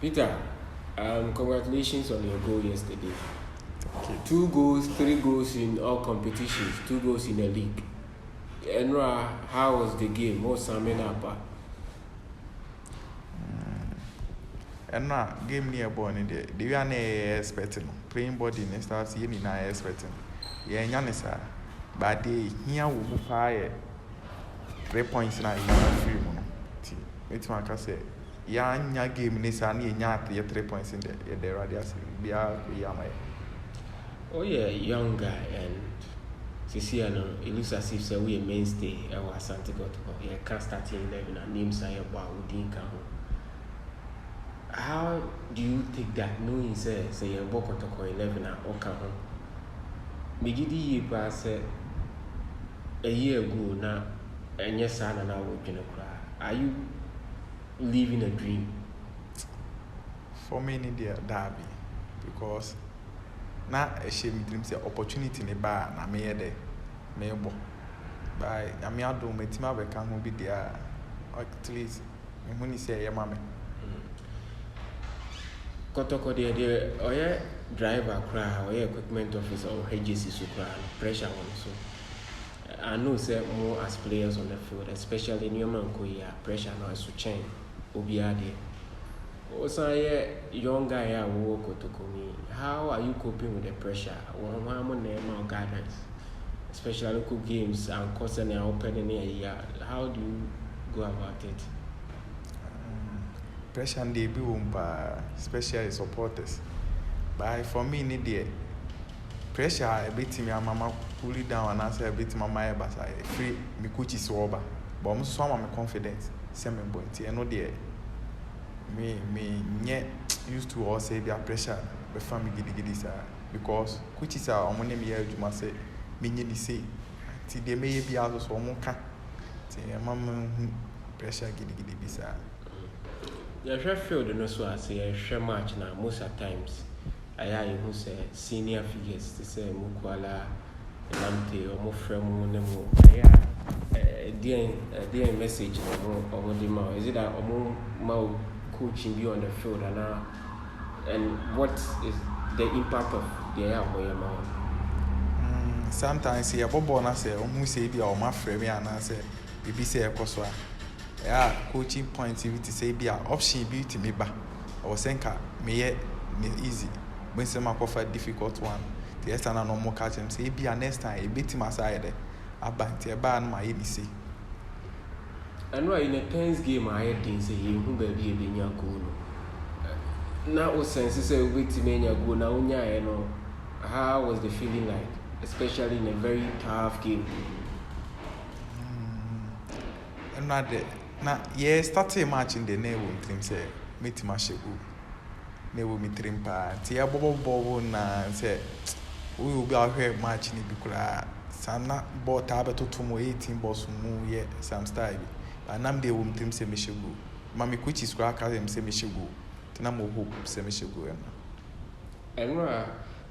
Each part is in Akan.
Peter, congratulations on your goal yesterday. 2 goals, 3 goals in all competitions, 2 goals in the league. Enra, how was the game? What's summing up? Enra, game near born in there. They are expecting playing body and starts here in expecting. Yeah, Yanisa, but they here will be fire 3 points now. Free mono. It's my case. Yanya game is only 3 points in the radius. Be a yama. Oh, yeah, young guy, and Ceciano, it looks as if we a mainstay. Our Asante Kotoko. Yeah, can't start in 11 and names are about within count. How do you take that? Knowing say a Kotoko 11 and Okaho? Megidi pass a year ago now, and yes, son and I would cry. Are you living a dream? For me, in the derby, because now a shame dreams the opportunity in the bar, and I made it. Maybe by Amiado, my team will come be there at least when you say, your mammy. Kotoko, the or yeah, driver cry, or yeah, equipment officer, or hedges is pressure on so. I know say more as players on the field, especially in your man, pressure now is to change. Obiade. Also, yeah, young guy, I walk to me. How are you coping with the pressure? One on name guidance, especially local games and constantly opening a year. How do you go about it? Pressure and they be especially supporters. But for me, need the pressure a bit me and mama pull it down and answer a bit my but I free me coach is over. But I'm so my confidence. Same point. I know the me used to all say their pressure before me giddy sir because which is our money me you must say me say till they may be out of more can say mama pressure giddy sir. Yeah, field no so I say share match now most of times I who say senior figures to say Mukwala Lamte or more friend nemo dear message over the mouth. Is it that more coaching be on the field and what is the impact of the air for your mouth? Sometimes here Bobo say who say be our my friend and I say be say a course yeah coaching points if to say be an option be to me back or senka me easy when some offer difficult one the rest no more catch them say be a next time a bit my side about a ban my ABC. I know in a tense game I had things say you who baby be your goal. Now was sense say wait to me your goal now you know how was the feeling like, especially in a very tough game? I'm not there. Now, yeah, started a match in the name team say, meet my shegu. Never meet trim pa. Tia Bobo na say, we will be out here matching it because Sana bought Tabato to more 18 boss who yet some style. And I'm the woman team say Michigu. Mammy Kuchi is crack at him say Michigu. Tinamo hope say Michigu. And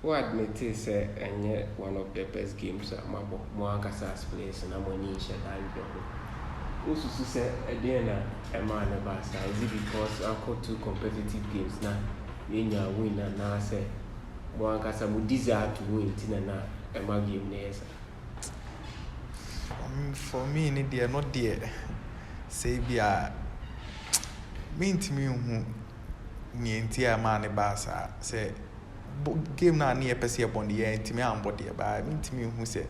what admit is and yet one of the best games at Mabo Moankasas place and Ammonisha and also say again a man about is it because I got 2 competitive games now when you win and now say Moankasa would desire to win Tina a mag game next. For me, they are not there. Say be a mean to me who me entire man basa say game na near Pessia upon the air to me and body by mean to me who say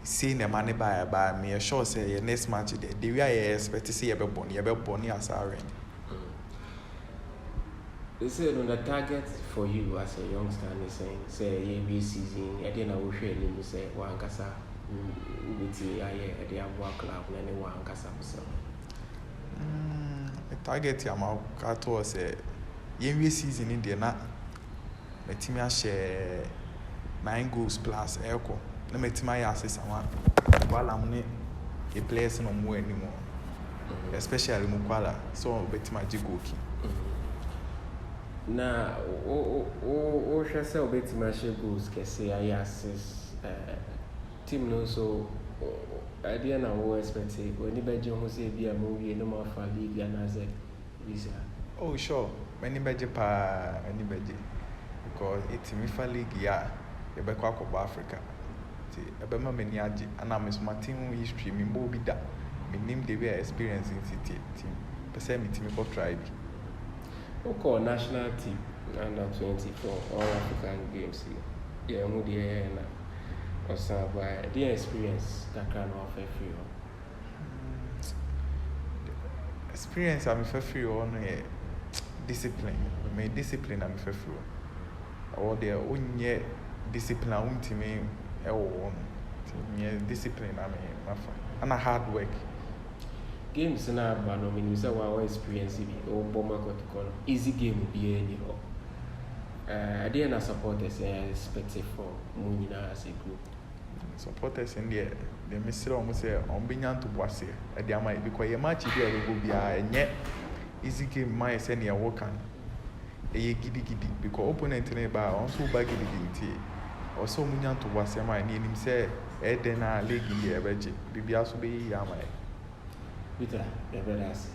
seeing the money by me sure say next match the way I expect to see a bonny as I ring. They said on the target for you as a youngster, they say every season, I didn't know share you say one cassa with me, I have work club and anyone cassa. A target Yama Kato say every season in the night. My team share 9 goals plus echo. No me team assist someone while I'm not a place no more anymore. Especially Mukwala, so bet my jigoki. Now, oh, shall say bet my goals can say I assist team no so I didn't know expect when the Belgian who say be a movie no more for league and as a visa. Oh sure. many beje pa any beje because it's me for league ya e be kwa Africa ti e be ma mani age ana me so matin history me mo bi da me nim de be experience in city team pese me team for try bi okay national team under 24 all African games yeah mo de na osaba the experience kakra no of free experience I'm free on discipline. Me discipline I'm free. Or there onye discipline untimi e wo no. Discipline I mean mafa. And a hard work. Games na ba no mean say one experience bi o bomba kotoko easy game bi any ho. There na supporters expect for Munina as a group. Supporters in there, they miss it almost say on Binyan to Boise. At the Amai because your match here will be a yet easy game. My send your work on a giddy because opponent in a bar on so baggy or so Munyan to Boise. My name him say, Edena Lady, a veggie, Bibiasu be Yamai. Peter, the brothers.